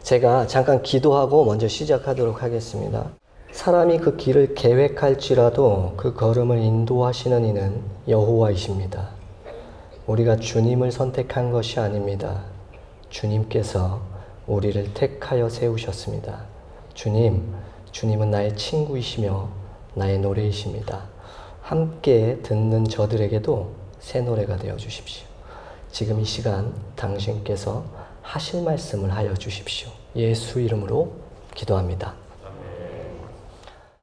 제가 잠깐 기도하고 먼저 시작하도록 하겠습니다. 사람이 그 길을 계획할지라도 그 걸음을 인도하시는 이는 여호와이십니다. 우리가 주님을 선택한 것이 아닙니다. 주님께서 우리를 택하여 세우셨습니다. 주님은 나의 친구이시며 나의 노래이십니다. 함께 듣는 저들에게도 새 노래가 되어 주십시오. 지금 이 시간 당신께서 하실 말씀을 하여 주십시오. 예수 이름으로 기도합니다.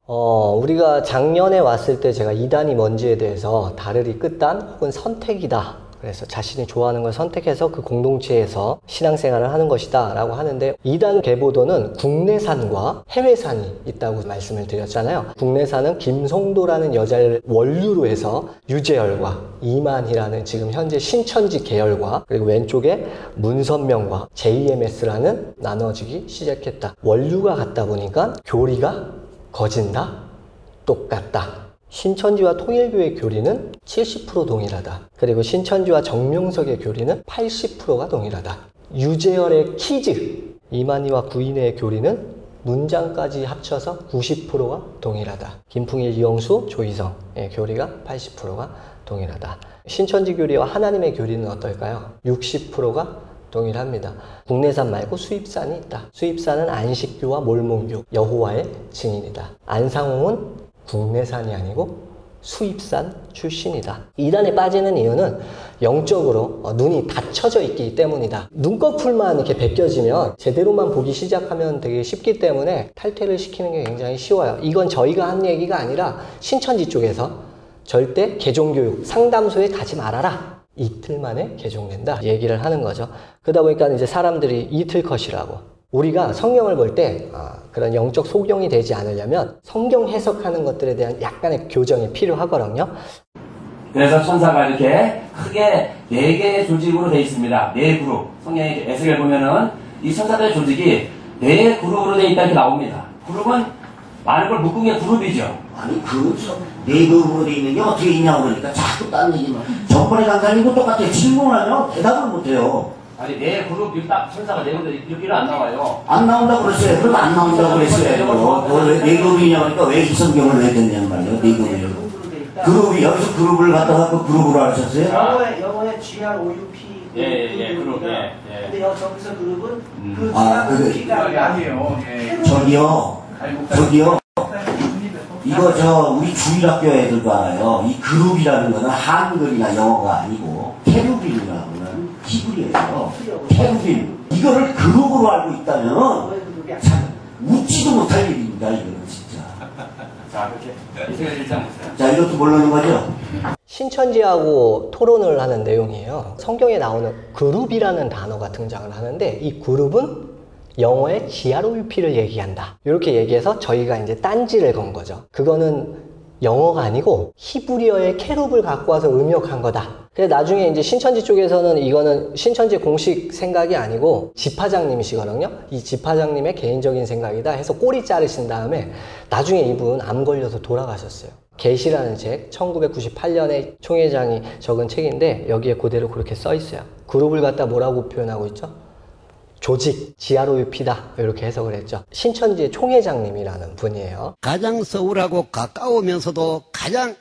우리가 작년에 왔을 때 제가 이단이 뭔지에 대해서 다르리 끝단 혹은 선택이다. 그래서 자신이 좋아하는 걸 선택해서 그 공동체에서 신앙생활을 하는 것이다 라고 하는데, 이단 계보도는 국내산과 해외산이 있다고 말씀을 드렸잖아요. 국내산은 김성도라는 여자를 원류로 해서 유재열과 이만희라는 지금 현재 신천지 계열과, 그리고 왼쪽에 문선명과 JMS라는 나눠지기 시작했다. 원류가 같다 보니까 교리가 거진다, 똑같다. 신천지와 통일교의 교리는 70% 동일하다. 그리고 신천지와 정명석의 교리는 80%가 동일하다. 유재열의 키즈, 이만희와 구인의 교리는 문장까지 합쳐서 90%가 동일하다. 김풍일, 이영수, 조희성의 교리가 80%가 동일하다. 신천지 교리와 하나님의 교리는 어떨까요? 60%가 동일합니다. 국내산 말고 수입산이 있다. 수입산은 안식교와 몰몬교, 여호와의 증인이다. 안상홍은 국내산이 아니고 수입산 출신이다. 이단에 빠지는 이유는 영적으로 눈이 닫혀져 있기 때문이다. 눈꺼풀만 이렇게 벗겨지면 제대로만 보기 시작하면 되게 쉽기 때문에 탈퇴를 시키는 게 굉장히 쉬워요. 이건 저희가 한 얘기가 아니라 신천지 쪽에서 절대 개종교육 상담소에 가지 말아라. 이틀 만에 개종된다 얘기를 하는 거죠. 그러다 보니까 이제 사람들이 이틀 컷이라고. 우리가 성경을 볼 때 그런 영적 소경이 되지 않으려면 성경 해석하는 것들에 대한 약간의 교정이 필요하거든요. 그래서 천사가 이렇게 크게 4개의 조직으로 되어 있습니다. 4그룹. 성경의 에스겔 보면은 이 천사들의 조직이 4그룹으로 되어 있다 이렇게 나옵니다. 그룹은 많은 걸 묶은 게 그룹이죠. 아니 네 그룹으로 되어 있는 게 어떻게 있냐고 그러니까 자꾸 딴 얘기만. 전번에 강사님도 똑같아요. 질문하면 대답을 못해요. 아니, 그룹, 딱 천사가 내군데 이렇게는 안 나와요. 안 나온다고 그랬어요. 그럼 안 나온다고 그랬어요. 왜 그룹이냐 그러니까 왜 이 성경을 왜 됐냔 말이에요. 네 그룹이요. 그룹이, 여기서 그룹을 갖다가 그 그룹으로 하셨어요? 영어에 GROUP. 그룹, 근데 저기서 그룹은 그 GROUP가 아니에요. 저기요. 이거 우리 주일학교 애들도 알아요. 이 그룹이라는 거는 한글이나 영어가 아니고 테루빈이라고 하는 히브리어예요. 테루빈. 이거를 그룹으로 알고 있다면 참 웃지도 못할 일입니다. 이거는 진짜. 자, 그렇게 이스라엘 1장 보세요. 자, 이것도 모르는 거죠? 신천지하고 토론을 하는 내용이에요. 성경에 나오는 그룹이라는 단어가 등장을 하는데, 이 그룹은 영어의 GROUP를 얘기한다. 이렇게 얘기해서 저희가 이제 딴지를 건 거죠. 그거는 영어가 아니고 히브리어의 케룹을 갖고 와서 음역한 거다. 그래서 나중에 이제 신천지 쪽에서는 이거는 신천지 공식 생각이 아니고 지파장님이시거든요. 이 지파장님의 개인적인 생각이다 해서 꼬리 자르신 다음에 나중에 이분 암 걸려서 돌아가셨어요. 계시라는 책, 1998년에 총회장이 적은 책인데 여기에 그대로 그렇게 써 있어요. 그룹을 갖다 뭐라고 표현하고 있죠? 조직, GROUP다 이렇게 해석을 했죠. 신천지의 총회장님이라는 분이에요. 가장 서울하고 가까우면서도 가장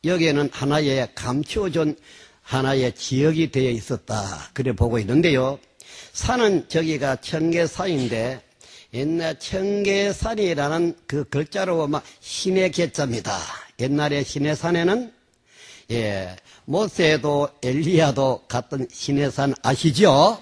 여기에는 하나의 감추어준 하나의 지역이 되어 있었다 그래 보고 있는데요. 산은 저기가 청계산인데 옛날 청계산이라는 그 글자로 보면 신의 계자입니다. 옛날에 신의 산에는 모세도 엘리야도 갔던 신의 산 아시죠?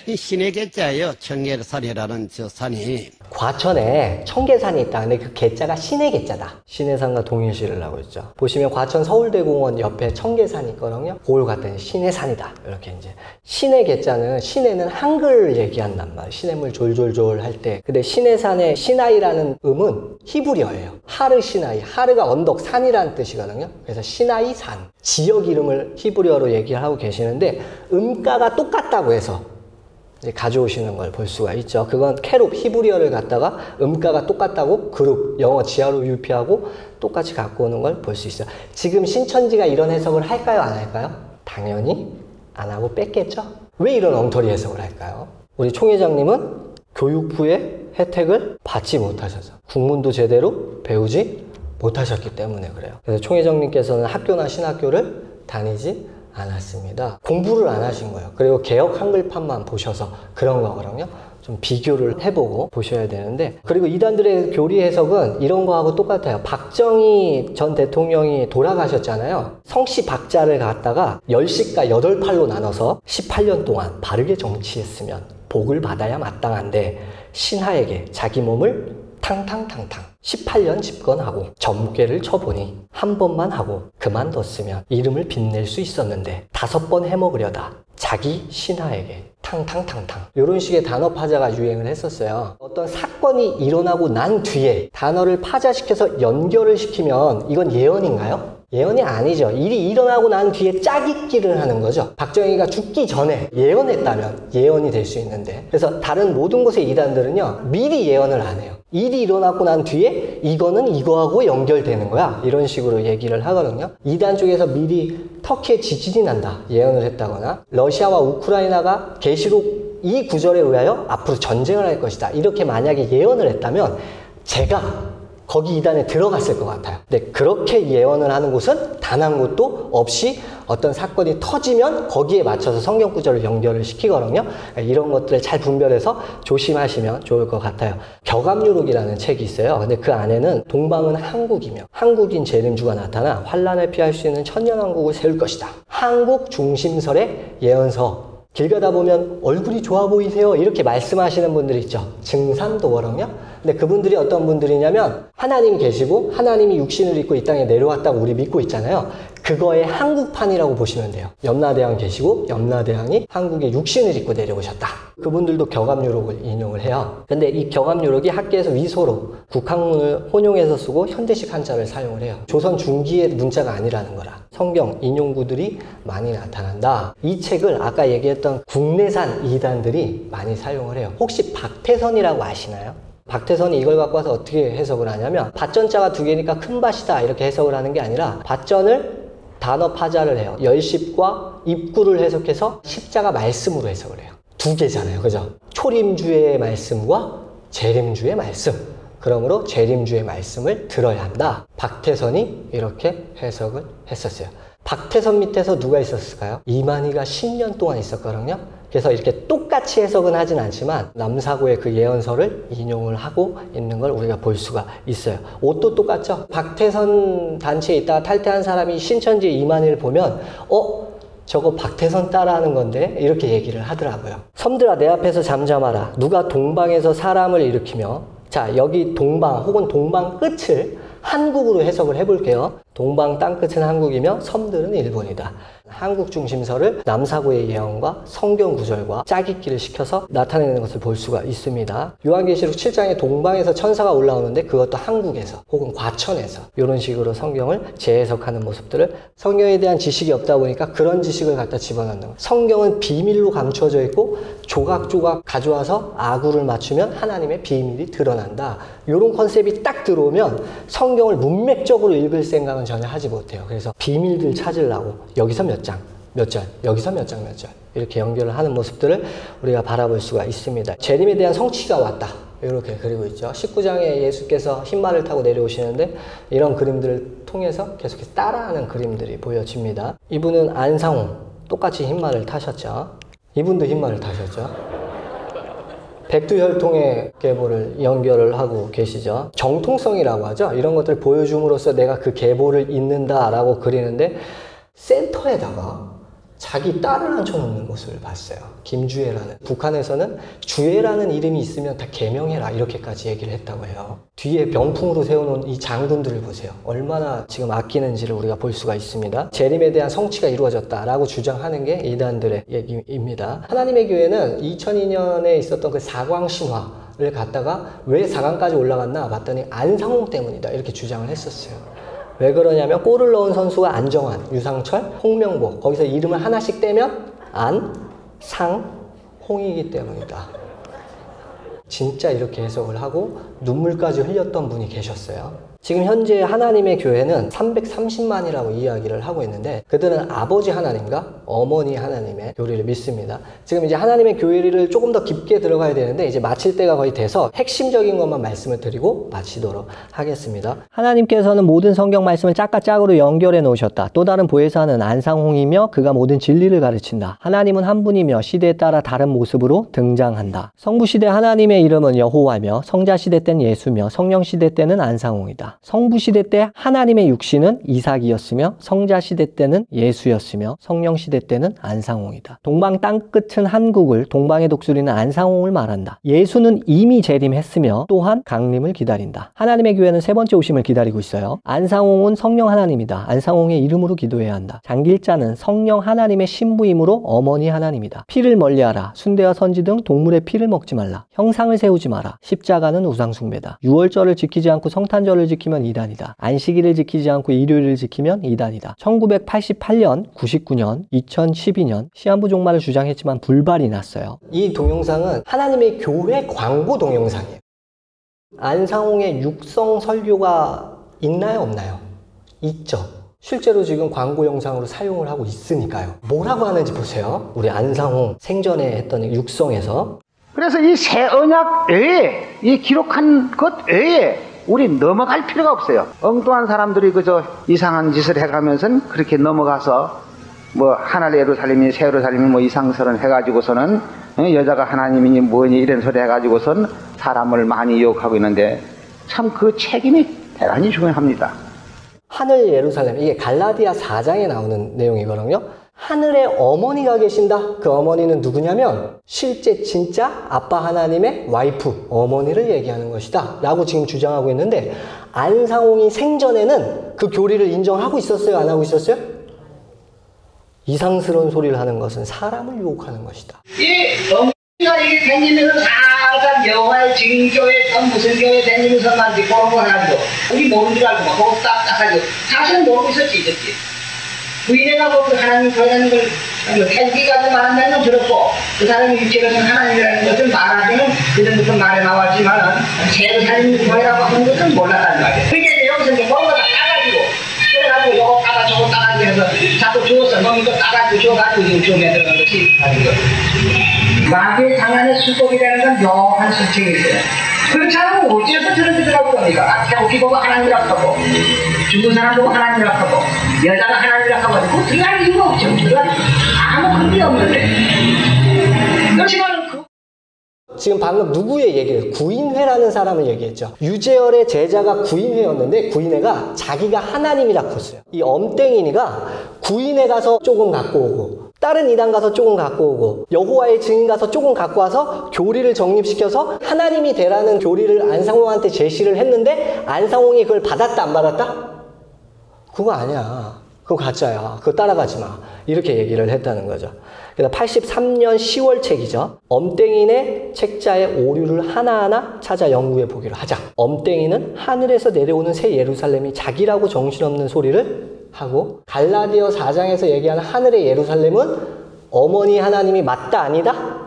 이 신의 계자예요. 청계산이라는 저 산이. 과천에 청계산이 있다. 근데 그 계자가 신의 계자다. 신의 산과 동일시를 하고 있죠. 보시면 과천 서울대공원 옆에 청계산이 있거든요. 그걸 갖다 신의 산이다. 이렇게 이제. 신의 계자는, 신에는 한글을 얘기한단 말이에요. 시냇물 졸졸졸 할 때. 근데 신의 산의 시나이라는 음은 히브리어예요. 하르 시나이. 하르가 언덕, 산이라는 뜻이거든요. 그래서 시나이 산. 지역 이름을 히브리어로 얘기를 하고 계시는데 음가가 똑같다고 해서 이제 가져오시는 걸 볼 수가 있죠. 그건 캐룹, 히브리어를 갖다가 음가가 똑같다고 그룹, 영어 GROUP하고 똑같이 갖고 오는 걸 볼 수 있어요. 지금 신천지가 이런 해석을 할까요? 안 할까요? 당연히 안 하고 뺐겠죠? 왜 이런 엉터리 해석을 할까요? 우리 총회장님은 교육부의 혜택을 받지 못하셔서 국문도 제대로 배우지 못하셨기 때문에 그래요. 그래서 총회장님께서는 학교나 신학교를 다니지 않았습니다. 공부를 안 하신 거예요. 그리고 개혁 한글판만 보셔서 그런 거거든요. 좀 비교를 해보고 보셔야 되는데, 그리고 이단들의 교리 해석은 이런 거하고 똑같아요. 박정희 전 대통령이 돌아가셨잖아요. 성씨 박자를 갖다가 10시가 8팔로 나눠서 18년 동안 바르게 정치했으면 복을 받아야 마땅한데 신하에게 자기 몸을 탕탕탕탕 18년 집권하고 점괘를 쳐보니 한 번만 하고 그만뒀으면 이름을 빛낼 수 있었는데 5번 해먹으려다 자기 신하에게 탕탕탕탕, 이런 식의 단어 파자가 유행을 했었어요. 어떤 사건이 일어나고 난 뒤에 단어를 파자시켜서 연결을 시키면 이건 예언인가요? 예언이 아니죠. 일이 일어나고 난 뒤에 짜깁기를 하는 거죠. 박정희가 죽기 전에 예언했다면 예언이 될 수 있는데, 그래서 다른 모든 곳의 이단들은요, 미리 예언을 안 해요. 일이 일어나고 난 뒤에 이거는 이거하고 연결되는 거야, 이런 식으로 얘기를 하거든요. 이단 쪽에서 미리 터키에 지진이 난다 예언을 했다거나, 러시아와 우크라이나가 계시록 이 구절에 의하여 앞으로 전쟁을 할 것이다, 이렇게 만약에 예언을 했다면 제가 거기 이단에 들어갔을 것 같아요. 근데 그렇게 예언을 하는 곳은 단 한 곳도 없이 어떤 사건이 터지면 거기에 맞춰서 성경 구절을 연결을 시키거든요. 이런 것들을 잘 분별해서 조심하시면 좋을 것 같아요. 격압유록이라는 책이 있어요. 근데 그 안에는 동방은 한국이며 한국인 재림주가 나타나 환란을 피할 수 있는 천년왕국을 세울 것이다, 한국 중심설의 예언서, 길 가다 보면 얼굴이 좋아 보이세요 이렇게 말씀하시는 분들이 있죠. 증산도어랑요. 근데 그분들이 어떤 분들이냐면 하나님 계시고 하나님이 육신을 입고 이 땅에 내려왔다고 우리 믿고 있잖아요. 그거의 한국판이라고 보시면 돼요. 염라대왕 계시고 염라대왕이 한국에 육신을 입고 내려오셨다. 그분들도 격압유록을 인용을 해요. 근데 이 격압유록이 학계에서 위소로 국학문을 혼용해서 쓰고 현대식 한자를 사용을 해요. 조선 중기의 문자가 아니라는 거라 성경 인용구들이 많이 나타난다. 이 책을 아까 얘기했던 국내산 이단들이 많이 사용을 해요. 혹시 박태선이라고 아시나요? 박태선이 이걸 갖고 와서 어떻게 해석을 하냐면, 밭전자가 2개니까 큰 밭이다 이렇게 해석을 하는 게 아니라 밭전을 단어 파자를 해요. 열십과 입구를 해석해서 십자가 말씀으로 해석을 해요. 2개잖아요. 그죠? 초림주의 말씀과 재림주의 말씀. 그러므로 재림주의 말씀을 들어야 한다. 박태선이 이렇게 해석을 했었어요. 박태선 밑에서 누가 있었을까요? 이만희가 10년 동안 있었거든요. 그래서 이렇게 똑같이 해석은 하진 않지만 남사고의 그 예언서를 인용을 하고 있는 걸 우리가 볼 수가 있어요. 옷도 똑같죠? 박태선 단체에 있다가 탈퇴한 사람이 신천지 이만희를 보면 저거 박태선 따라하는 건데 이렇게 얘기를 하더라고요. 섬들아 내 앞에서 잠잠하라. 누가 동방에서 사람을 일으키며, 자 여기 동방 혹은 동방 끝을 한국으로 해석을 해볼게요. 동방 땅끝은 한국이며 섬들은 일본이다. 한국 중심설을 남사고의 예언과 성경 구절과 짜깁기를 시켜서 나타내는 것을 볼 수가 있습니다. 요한계시록 7장에 동방에서 천사가 올라오는데 그것도 한국에서 혹은 과천에서 이런 식으로 성경을 재해석하는 모습들을, 성경에 대한 지식이 없다 보니까 그런 지식을 갖다 집어넣는 거예요. 성경은 비밀로 감춰져 있고 조각조각 가져와서 아구를 맞추면 하나님의 비밀이 드러난다. 이런 컨셉이 딱 들어오면 성경을 문맥적으로 읽을 생각은 전혀 하지 못해요. 그래서 비밀들 찾으려고 여기서 몇 장, 몇 절, 여기서 몇 장, 몇 절 이렇게 연결을 하는 모습들을 우리가 바라볼 수가 있습니다. 재림에 대한 성취가 왔다. 이렇게 그리고 있죠. 19장에 예수께서 흰말을 타고 내려오시는데 이런 그림들을 통해서 계속해서 따라하는 그림들이 보여집니다. 이분은 안상홍, 똑같이 흰말을 타셨죠. 이분도 흰말을 타셨죠. 백두혈통의 계보를 연결을 하고 계시죠. 정통성이라고 하죠. 이런 것들을 보여줌으로써 내가 그 계보를 잇는다라고 그리는데 센터에다가 자기 딸을 앉혀놓는 모습을 봤어요. 김주애라는. 북한에서는 주애라는 이름이 있으면 다 개명해라 이렇게까지 얘기를 했다고 해요. 뒤에 병풍으로 세워놓은 이 장군들을 보세요. 얼마나 지금 아끼는지를 우리가 볼 수가 있습니다. 재림에 대한 성취가 이루어졌다라고 주장하는 게 이단들의 얘기입니다. 하나님의 교회는 2002년에 있었던 그 사광신화를 갖다가 왜 사강까지 올라갔나 봤더니 안상홍 때문이다 이렇게 주장을 했었어요. 왜 그러냐면 골을 넣은 선수가 안정환, 유상철, 홍명보, 거기서 이름을 하나씩 떼면 안, 상, 홍이기 때문이다. 진짜 이렇게 해석을 하고 눈물까지 흘렸던 분이 계셨어요. 지금 현재 하나님의 교회는 330만이라고 이야기를 하고 있는데 그들은 아버지 하나님과 어머니 하나님의 교리를 믿습니다. 지금 이제 하나님의 교리를 조금 더 깊게 들어가야 되는데 이제 마칠 때가 거의 돼서 핵심적인 것만 말씀을 드리고 마치도록 하겠습니다. 하나님께서는 모든 성경 말씀을 짝과 연결해 놓으셨다. 또 다른 보혜사는 안상홍이며 그가 모든 진리를 가르친다. 하나님은 한 분이며 시대에 따라 다른 모습으로 등장한다. 성부시대 하나님의 이름은 여호와며 성자시대 때는 예수며 성령시대 때는 안상홍이다. 성부시대 때 하나님의 육신은 이삭이었으며 성자시대 때는 예수였으며 성령시대 때는 안상홍이다. 동방 땅끝은 한국을, 동방의 독수리는 안상홍을 말한다. 예수는 이미 재림했으며 또한 강림을 기다린다. 하나님의 교회는 세 번째 오심을 기다리고 있어요. 안상홍은 성령 하나님이다. 안상홍의 이름으로 기도해야 한다. 장길자는 성령 하나님의 신부이므로 어머니 하나님이다. 피를 멀리하라. 순대와 선지 등 동물의 피를 먹지 말라. 형상을 세우지 마라. 십자가는 우상숭배다. 유월절을 지키지 않고 성탄절을 지키면 이단이다. 안식일을 지키지 않고 일요일을 지키면 이단이다. 1988년, 99년, 2012년 시한부 종말을 주장했지만 불발이 났어요. 이 동영상은 하나님의 교회 광고 동영상이에요. 안상홍의 육성 설교가 있나요, 없나요? 있죠. 실제로 지금 광고 영상으로 사용을 하고 있으니까요. 뭐라고 하는지 보세요. 우리 안상홍 생전에 했던 육성에서. 그래서 이 새 언약 외에, 이 기록한 것 외에 우리 넘어갈 필요가 없어요. 엉뚱한 사람들이 그저 이상한 짓을 해가면서는 그렇게 넘어가서 뭐 하늘 예루살렘이 새 예루살렘이 뭐 이상스런 해가지고서는 여자가 하나님이니 뭐니 이런 소리 해가지고선 사람을 많이 유혹하고 있는데 참 그 책임이 대단히 중요합니다. 하늘 예루살렘, 이게 갈라디아 4장에 나오는 내용이거든요. 하늘에 어머니가 계신다. 그 어머니는 누구냐면 실제 진짜 아빠 하나님의 와이프, 어머니를 얘기하는 것이다 라고 지금 주장하고 있는데 안상홍이 생전에는 그 교리를 인정하고 있었어요? 안 하고 있었어요? 이상스러운 소리를 하는 것은 사람을 유혹하는 것이다. 이 어머니가 이게 다니면서 살살 여호와의 증교회 무슨 교회 다니면서만 그런 거 가지고 우리 모르는 줄 알고 막 그거 딱딱하죠. 사실은 모르고 있었지 이랬지. 부인애가 그 하나님 교회라는 걸 태기가 좀 말한다는 건 들었고 그 사람이 일체로는 하나님이라는 것을 말하기는 그전부터 말해 나왔지만 새로 살린 교회라고 하는 것은 몰랐다는 말이에요. 그게 여기서 이제 뭔가 다 따가지고 그래가지고 요거 따가 저거 따가지고 해서 자꾸 주웠어. 너 이거 따가지고 줘가지고 지금 주면 들어간 것이 아닌 거죠. 마귀의 장안의 수법이라는 건 묘한 실책이 있어요. 그렇지 않으면 어째서 저런 짓을 하고 그럽니까? 태우기 보고 하나님이라고 하고 죽은 사람 보고 하나님이라고 하고 여자가 하나님이라고 하고 그거 들어갈 이유가 없죠. 들어갈 아무 근데 없는데 그렇지만 지금 방금 누구의 얘기를 구인회라는 사람을 얘기했죠. 유재열의 제자가 구인회였는데 구인회가 자기가 하나님이라고 했어요. 이 엄땡이니가 구인회 가서 조금 갖고 오고 다른 이단 가서 조금 갖고 오고 여호와의 증인 가서 조금 갖고 와서 교리를 정립시켜서 하나님이 되라는 교리를 안상홍한테 제시를 했는데 안상홍이 그걸 받았다 안 받았다? 그거 아니야. 그거 가짜야. 그거 따라가지 마. 이렇게 얘기를 했다는 거죠. 그래서 83년 10월 책이죠. 엄땡이네 책자의 오류를 하나하나 찾아 연구해 보기로 하자. 엄땡이는 하늘에서 내려오는 새 예루살렘이 자기라고 정신없는 소리를 하고 갈라디아 4장에서 얘기하는 하늘의 예루살렘은 어머니 하나님이 맞다 아니다?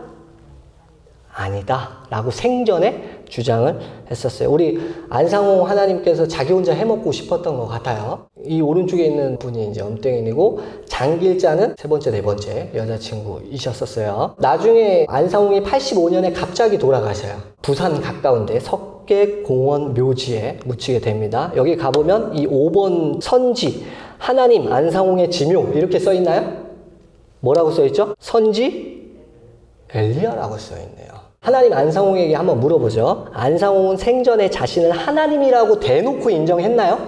아니다 라고 생전에 주장을 했었어요. 우리 안상홍 하나님께서 자기 혼자 해먹고 싶었던 것 같아요. 이 오른쪽에 있는 분이 이제 엄땡인이고 장길자는 세 번째, 네 번째 여자친구이셨었어요. 나중에 안상홍이 85년에 갑자기 돌아가셔요. 부산 가까운데 석계공원 묘지에 묻히게 됩니다. 여기 가보면 이 5번 선지 하나님 안상홍의 지묘 이렇게 써있나요? 뭐라고 써있죠? 선지 엘리야라고 써있네요. 하나님 안상홍에게 한번 물어보죠. 안상홍은 생전에 자신을 하나님이라고 대놓고 인정했나요?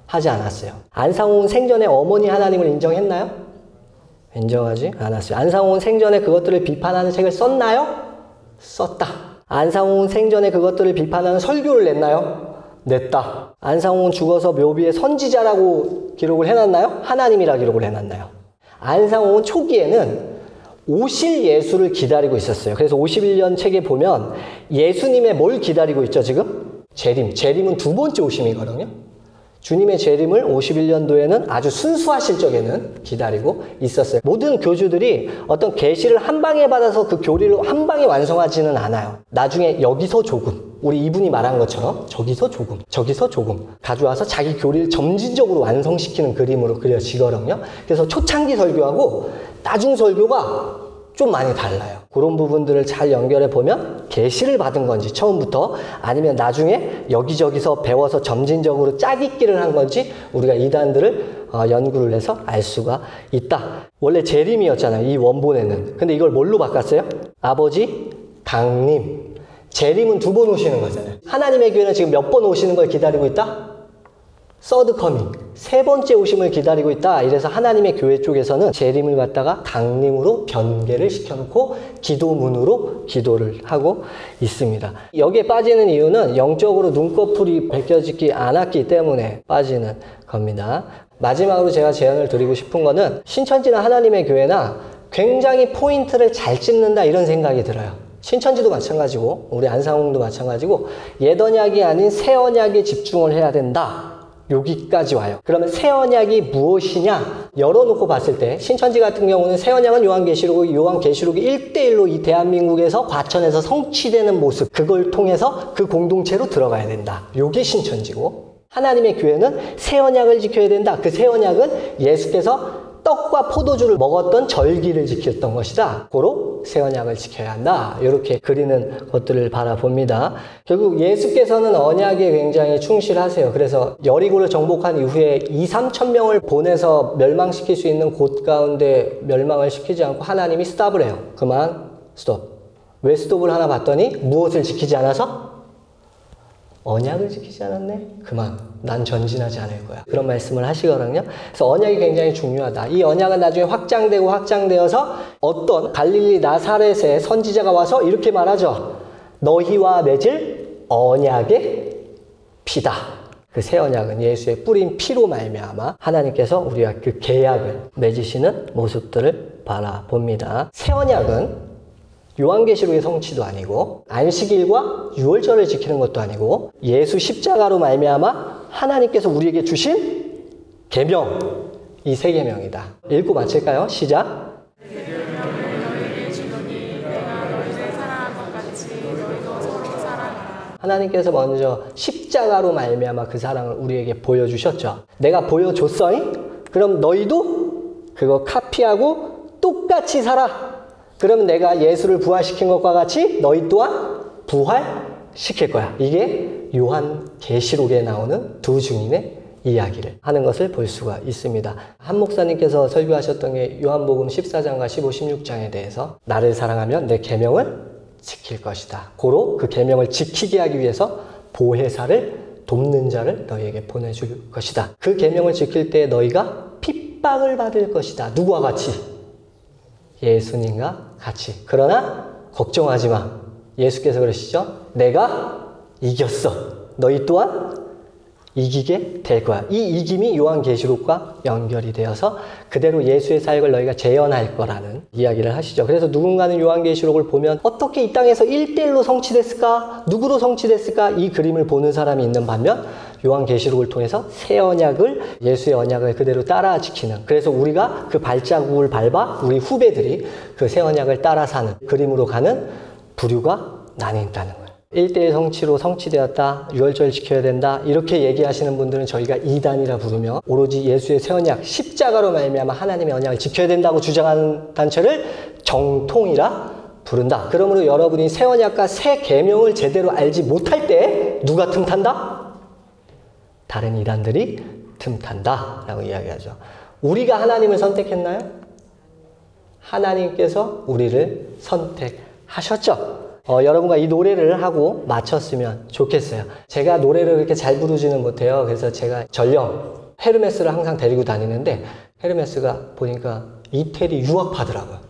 하지 않았어요. 안상홍은 생전에 어머니 하나님을 인정했나요? 인정하지 않았어요. 안상홍은 생전에 그것들을 비판하는 책을 썼나요? 썼다. 안상홍은 생전에 그것들을 비판하는 설교를 냈나요? 냈다. 안상홍은 죽어서 묘비에 선지자라고 기록을 해놨나요? 하나님이라 기록을 해놨나요? 안상홍은 초기에는 오실 예수를 기다리고 있었어요. 그래서 51년 책에 보면 예수님의 뭘 기다리고 있죠 지금? 재림. 재림은 두 번째 오심이거든요. 주님의 재림을 51년도에는 아주 순수하실 적에는 기다리고 있었어요. 모든 교주들이 어떤 계시를 한 방에 받아서 그 교리를 한 방에 완성하지는 않아요. 나중에 여기서 조금, 우리 이분이 말한 것처럼 저기서 조금, 저기서 조금 가져와서 자기 교리를 점진적으로 완성시키는 그림으로 그려지거든요. 그래서 초창기 설교하고 나중 설교가 좀 많이 달라요. 그런 부분들을 잘 연결해 보면 계시를 받은 건지 처음부터, 아니면 나중에 여기저기서 배워서 점진적으로 짜깁기를 한 건지 우리가 이단들을 연구를 해서 알 수가 있다. 원래 재림이었잖아요, 이 원본에는. 근데 이걸 뭘로 바꿨어요? 아버지, 당님. 재림은 2번 오시는 거잖아요. 하나님의 교회는 지금 몇 번 오시는 걸 기다리고 있다? 서드 커밍, 3번째 오심을 기다리고 있다. 이래서 하나님의 교회 쪽에서는 재림을 갖다가 당님으로 변개를 시켜놓고 기도문으로 기도를 하고 있습니다. 여기에 빠지는 이유는 영적으로 눈꺼풀이 벗겨지지 않았기 때문에 빠지는 겁니다. 마지막으로 제가 제안을 드리고 싶은 거는, 신천지나 하나님의 교회나 굉장히 포인트를 잘 찝는다 이런 생각이 들어요. 신천지도 마찬가지고 우리 안상홍도 마찬가지고 옛 언약이 아닌 새 언약에 집중을 해야 된다. 여기까지 와요. 그러면 새 언약이 무엇이냐? 열어놓고 봤을 때 신천지 같은 경우는 새 언약은 요한계시록이 1대1로 이 대한민국에서 과천에서 성취되는 모습, 그걸 통해서 그 공동체로 들어가야 된다. 요게 신천지고, 하나님의 교회는 새 언약을 지켜야 된다. 그 새 언약은 예수께서 떡과 포도주를 먹었던 절기를 지켰던 것이다. 고로 새 언약을 지켜야 한다. 이렇게 그리는 것들을 바라봅니다. 결국 예수께서는 언약에 굉장히 충실하세요. 그래서 여리고를 정복한 이후에 2~3천 명을 보내서 멸망시킬 수 있는 곳 가운데 멸망을 시키지 않고 하나님이 스톱을 해요. 그만, 스톱. 왜 스톱을 하나 봤더니 무엇을 지키지 않아서? 언약을 지키지 않았네? 그만, 난 전진하지 않을 거야. 그런 말씀을 하시거든요. 그래서 언약이 굉장히 중요하다. 이 언약은 나중에 확장되어서 어떤 갈릴리 나사렛의 선지자가 와서 이렇게 말하죠. 너희와 맺을 언약의 피다. 그 새 언약은 예수의 뿌린 피로 말미암아 하나님께서 우리와 그 계약을 맺으시는 모습들을 바라봅니다. 새 언약은 요한계시록의 성취도 아니고 안식일과 유월절을 지키는 것도 아니고 예수 십자가로 말미암아 하나님께서 우리에게 주신 계명, 이 3계명이다. 읽고 마칠까요? 시작. 하나님께서 먼저 십자가로 말미암아 그 사랑을 우리에게 보여주셨죠. 내가 보여줬어잉? 그럼 너희도 그거 카피하고 똑같이 살아. 그러면 내가 예수를 부활시킨 것과 같이 너희 또한 부활시킬 거야. 이게 요한계시록에 나오는 2 증인의 이야기를 하는 것을 볼 수가 있습니다. 한 목사님께서 설교하셨던 게 요한복음 14장과 15, 16장에 대해서 나를 사랑하면 내 계명을 지킬 것이다. 고로 그 계명을 지키게 하기 위해서 보혜사를 돕는 자를 너희에게 보내줄 것이다. 그 계명을 지킬 때 너희가 핍박을 받을 것이다. 누구와 같이? 예수님과 같이. 그러나 걱정하지 마. 예수께서 그러시죠. 내가 이겼어. 너희 또한 이기게 될 거야. 이 이김이 요한계시록과 연결이 되어서 그대로 예수의 사역을 너희가 재현할 거라는 이야기를 하시죠. 그래서 누군가는 요한계시록을 보면 어떻게 이 땅에서 1대1로 성취됐을까? 누구로 성취됐을까? 이 그림을 보는 사람이 있는 반면 요한계시록을 통해서 새 언약을, 예수의 언약을 그대로 따라 지키는, 그래서 우리가 그 발자국을 밟아 우리 후배들이 그 새 언약을 따라 사는 그림으로 가는 부류가 나뉜다는 거예요. 1대1 성취로 성취되었다. 유월절 지켜야 된다. 이렇게 얘기하시는 분들은 저희가 이단이라 부르며 오로지 예수의 새 언약, 십자가로 말미암아 하나님의 언약을 지켜야 된다고 주장하는 단체를 정통이라 부른다. 그러므로 여러분이 새 언약과 새 계명을 제대로 알지 못할 때 누가 틈탄다? 다른 이단들이 틈탄다 라고 이야기하죠. 우리가 하나님을 선택했나요? 하나님께서 우리를 선택하셨죠. 여러분과 이 노래를 하고 마쳤으면 좋겠어요. 제가 노래를 그렇게 잘 부르지는 못해요. 그래서 제가 전령 헤르메스를 항상 데리고 다니는데 헤르메스가 보니까 이태리 유학파더라고요.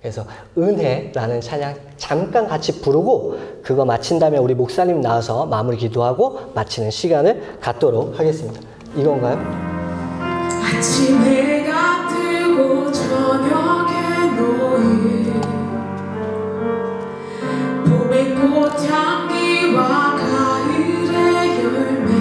그래서 은혜라는 찬양 잠깐 같이 부르고 그거 마친 다음에 우리 목사님 나와서 마무리 기도하고 마치는 시간을 갖도록 하겠습니다. 이건가요? 아침 해가 뜨고 저녁에 놓인 봄의 꽃향기와 가을의 열매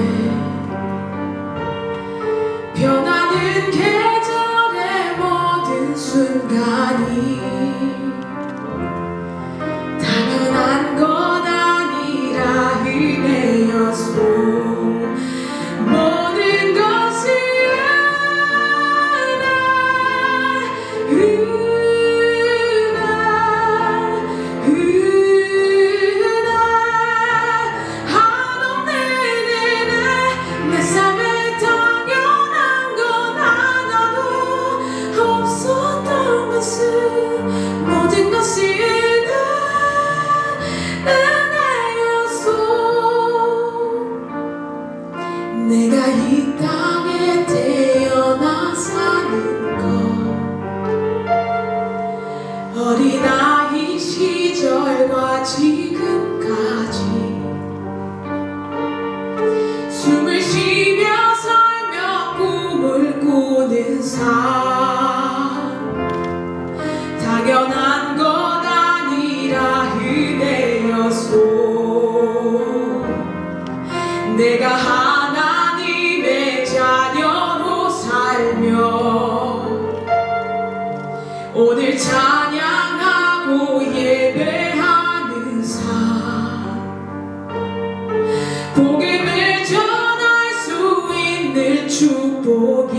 축복이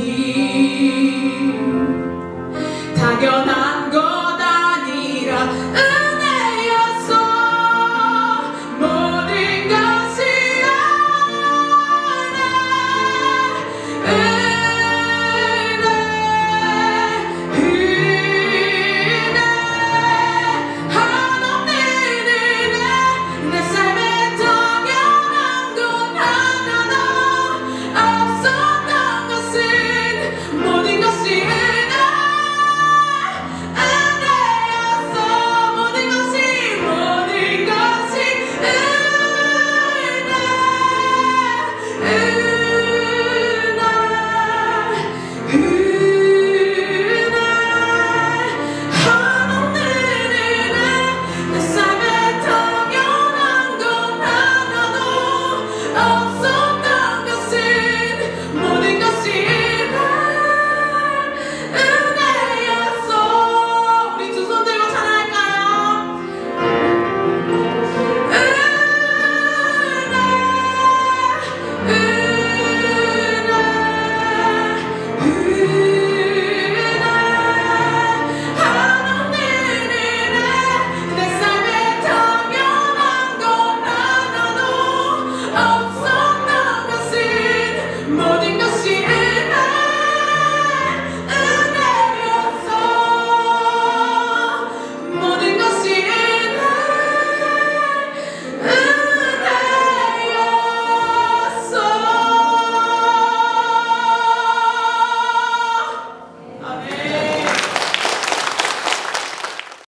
당연한